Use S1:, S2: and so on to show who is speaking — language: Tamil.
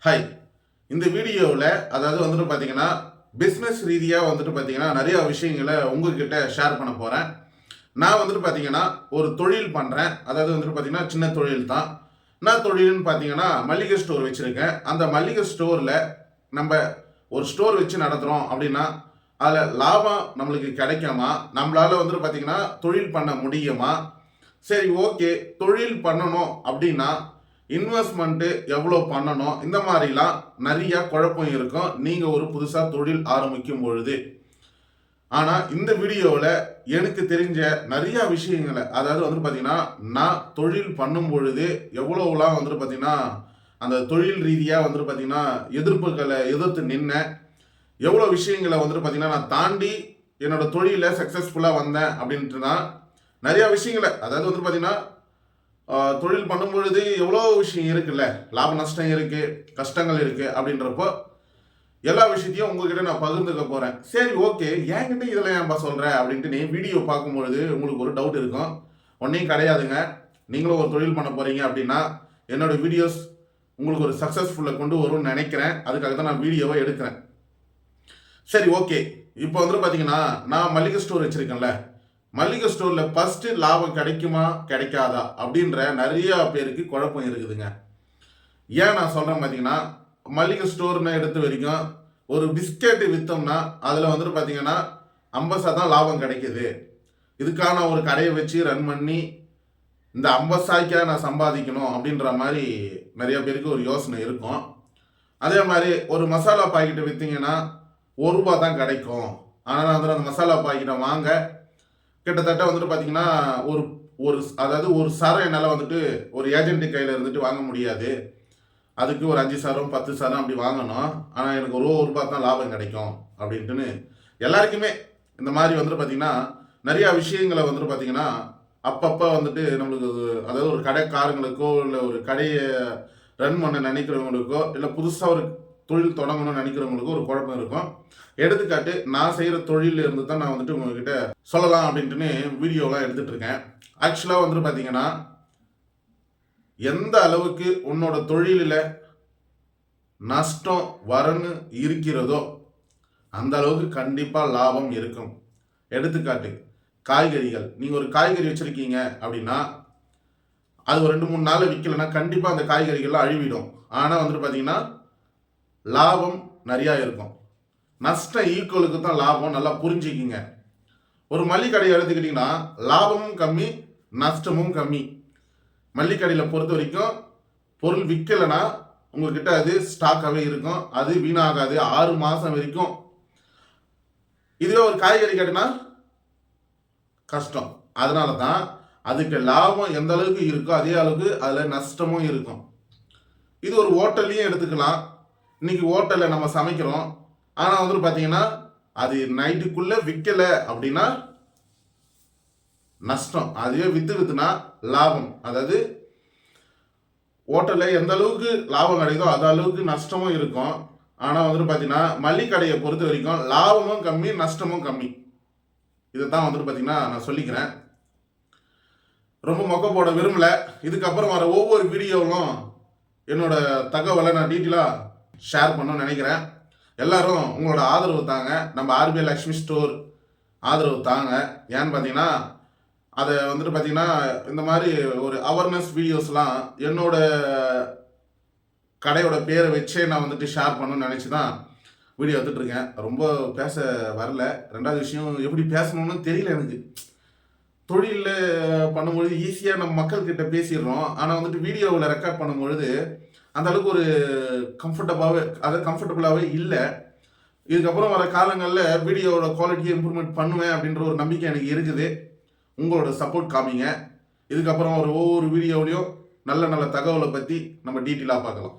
S1: ஹாய். இந்த வீடியோவில் பார்த்தீங்கன்னா பிஸ்னஸ் ரீதியாக பார்த்தீங்கன்னா நிறைய விஷயங்களை உங்ககிட்ட ஷேர் பண்ண போகிறேன். நான் பார்த்தீங்கன்னா ஒரு தொழில் பண்ணுறேன். பார்த்தீங்கன்னா சின்ன தொழில் தான். நான் தொழில்னு பார்த்தீங்கன்னா மளிகை ஸ்டோர் வச்சுருக்கேன். அந்த மளிகை ஸ்டோரில் நம்ம ஒரு ஸ்டோர் வச்சு நடத்துகிறோம் அப்படின்னா அதில் லாபம் நம்மளுக்கு கிடைக்குமா, நம்மளால் பார்த்தீங்கன்னா தொழில் பண்ண முடியுமா, சரி ஓகே தொழில் பண்ணணும் அப்படின்னா இன்வெஸ்ட்மெண்ட்டு எவ்வளோ பண்ணணும், இந்த மாதிரிலாம் நிறையா குழப்பம் இருக்கும் நீங்கள் ஒரு புதுசாக தொழில் ஆரம்பிக்கும் பொழுது. ஆனால் இந்த வீடியோவில் எனக்கு தெரிஞ்ச நிறையா விஷயங்களை பார்த்தீங்கன்னா நான் தொழில் பண்ணும் பொழுது எவ்வளோலாம் பார்த்தீங்கன்னா அந்த தொழில் ரீதியாக பார்த்தீங்கன்னா எதிர்ப்புகளை எதிர்த்து நின்ன எவ்வளோ விஷயங்களை பார்த்தீங்கன்னா நான் தாண்டி என்னோட தொழிலில் சக்ஸஸ்ஃபுல்லாக வந்தேன் அப்படின்ட்டுனா நிறையா விஷயங்களை பார்த்தீங்கன்னா தொழில் பண்ணும் பொழுது எவ்வளோ விஷயம் இருக்குல்ல, லாப நஷ்டம் இருக்குது, கஷ்டங்கள் இருக்குது. அப்படின்றப்போ எல்லா விஷயத்தையும் உங்ககிட்ட நான் பகிர்ந்துக்க போகிறேன். சரி ஓகே, என்கிட்ட இதெல்லாம் ஏன்பா சொல்கிறேன் அப்படின்ட்டு நீ வீடியோ பார்க்கும்பொழுது உங்களுக்கு ஒரு டவுட் இருக்கும். ஒன்றையும் கிடையாதுங்க. நீங்களும் ஒரு தொழில் பண்ண போகிறீங்க அப்படின்னா என்னோடய வீடியோஸ் உங்களுக்கு ஒரு சக்ஸஸ்ஃபுல்லை கொண்டு வரும்னு நினைக்கிறேன். அதுக்காக தான் நான் வீடியோவை எடுக்கிறேன். சரி ஓகே, இப்போ பார்த்தீங்கன்னா நான் மளிகை ஸ்டோர் வச்சுருக்கேன்ல, மளிகை ஸ்டோரில் ஃபஸ்ட்டு லாபம் கிடைக்குமா கிடைக்காதா அப்படின்ற நிறையா பேருக்கு குழப்பம் இருக்குதுங்க. ஏன் நான் சொல்கிறேன் பார்த்தீங்கன்னா, மளிகை ஸ்டோர்னு எடுத்த வரைக்கும் ஒரு பிஸ்கெட்டு விற்றோம்னா அதில் பார்த்தீங்கன்னா 50% லாபம் கிடைக்கிது. இதுக்கான ஒரு கடையை வச்சு ரன் பண்ணி இந்த 50 நான் சம்பாதிக்கணும் அப்படின்ற மாதிரி நிறைய பேருக்கு ஒரு யோசனை இருக்கும். அதே மாதிரி ஒரு மசாலா பாக்கெட்டு விற்றீங்கன்னா ₹1 தான் கிடைக்கும். ஆனால் அந்த மசாலா பாக்கெட்டை வாங்க கிட்டத்தட்ட பார்த்தீங்கன்னா ஒரு ஒரு ஒரு சரம் என்னால் ஒரு ஏஜென்ட்டு கையில் இருந்துட்டு வாங்க முடியாது. அதுக்கு ஒரு 5 சரம் 10 சரம் அப்படி வாங்கணும். ஆனால் எனக்கு ₹1 தான் லாபம் கிடைக்கும் அப்படின்ட்டுன்னு எல்லாருக்குமே இந்த மாதிரி பார்த்தீங்கன்னா நிறையா விஷயங்களை பார்த்தீங்கன்னா அப்பப்போ நம்மளுக்கு ஒரு கடைக்காரங்களுக்கோ இல்லை ஒரு கடையை ரன் பண்ண நினைக்கிறவங்களுக்கோ இல்லை புதுசாக ஒரு தொழில் தொடங்கணும்னு நினைக்கிறவங்களுக்கோ ஒரு குழப்பம் இருக்கும். எடுத்துக்காட்டு நான் செய்கிற தொழிலில் இருந்து தான் நான் உங்ககிட்ட சொல்லலாம் அப்படின்ட்டுன்னு வீடியோலாம் எடுத்துகிட்டு இருக்கேன். ஆக்சுவலாக பார்த்தீங்கன்னா எந்த அளவுக்கு உன்னோட தொழிலில் நஷ்டம் வரன்னு இருக்கிறதோ அந்த அளவுக்கு கண்டிப்பாக லாபம் இருக்கும். எடுத்துக்காட்டு காய்கறிகள். நீங்கள் ஒரு காய்கறி வச்சுருக்கீங்க அப்படின்னா அது ஒரு 2-3 நாள் விற்கலைன்னா கண்டிப்பாக அந்த காய்கறிகள்லாம் அழிவிடும். ஆனால் பார்த்தீங்கன்னா லாபம் நிறையா இருக்கும். நஷ்டம் ஈக்குவலுக்கு தான் லாபம். நல்லா புரிஞ்சுக்கிங்க. ஒரு மல்லிகடையை எடுத்துக்கிட்டிங்கன்னா லாபமும் கம்மி நஷ்டமும் கம்மி. மல்லிகடையில் பொறுத்த வரைக்கும் பொருள் விற்கலைன்னா உங்கள்கிட்ட அது ஸ்டாக்காகவே இருக்கும். அது வீணாகாது 6 மாதம் வரைக்கும். இதுவே ஒரு காய்கறி கடைனா கஷ்டம். அதனால தான் அதுக்கு லாபம் எந்த அளவுக்கு இருக்கோ அதே அளவுக்கு அதில் நஷ்டமும் இருக்கும். இது ஒரு ஹோட்டல்லையும் எடுத்துக்கலாம். இன்னைக்கு ஹோட்டலில் நம்ம சமைக்கிறோம். ஆனால் பார்த்தீங்கன்னா அது நைட்டுக்குள்ளே விற்கலை அப்படின்னா நஷ்டம். அதுவே விற்றுனா லாபம். ஹோட்டலில் எந்த அளவுக்கு லாபம் கிடைக்குதோ அந்த அளவுக்கு நஷ்டமும் இருக்கும். ஆனால் பார்த்தீங்கன்னா மல்லிகடையை பொறுத்த வரைக்கும் லாபமும் கம்மி நஷ்டமும் கம்மி. இதை தான் பார்த்தீங்கன்னா நான் சொல்லிக்கிறேன். ரொம்ப மொக்க போட விரும்பலை. இதுக்கப்புறம் வர ஒவ்வொரு வீடியோவும் என்னோட தகவலை நான் டீட்டெயிலாக ஷேர் பண்ணணும்னு நினைக்கிறேன். எல்லாரும் உங்களோட ஆதரவு தாங்க. நம்ம ஆர்பிஐ லக்ஷ்மி ஸ்டோர் ஆதரவு தாங்க. ஏன்னு பார்த்தீங்கன்னா அதை பார்த்தீங்கன்னா இந்த மாதிரி ஒரு அவேர்னஸ் வீடியோஸ்லாம் என்னோட கடையோட பேரை வச்சே நான் ஷேர் பண்ணணும்னு நினச்சி தான் வீடியோ எடுத்துட்ருக்கேன். ரொம்ப பேச வரல. ரெண்டாவது விஷயம், எப்படி பேசணும்னு தெரியல எனக்கு. தொழிலில் பண்ணும்பொழுது ஈஸியாக நம்ம மக்கள்கிட்ட பேசிடுறோம். ஆனால் வீடியோவில் ரெக்கார்ட் பண்ணும்பொழுது அந்த அளவுக்கு ஒரு கம்ஃபர்டபுளாகவே இல்லை. இதுக்கப்புறம் வர காலங்களில் வீடியோவோட குவாலிட்டியை இம்ப்ரூவ்மெண்ட் பண்ணுவேன் அப்படின்ற ஒரு நம்பிக்கை எனக்கு இருக்குது. உங்களோட சப்போர்ட் காமிங்க. இதுக்கப்புறம் ஒவ்வொரு வீடியோவிலையும் நல்ல நல்ல தகவலை பற்றி நம்ம டீட்டெயிலாக பார்க்கலாம்.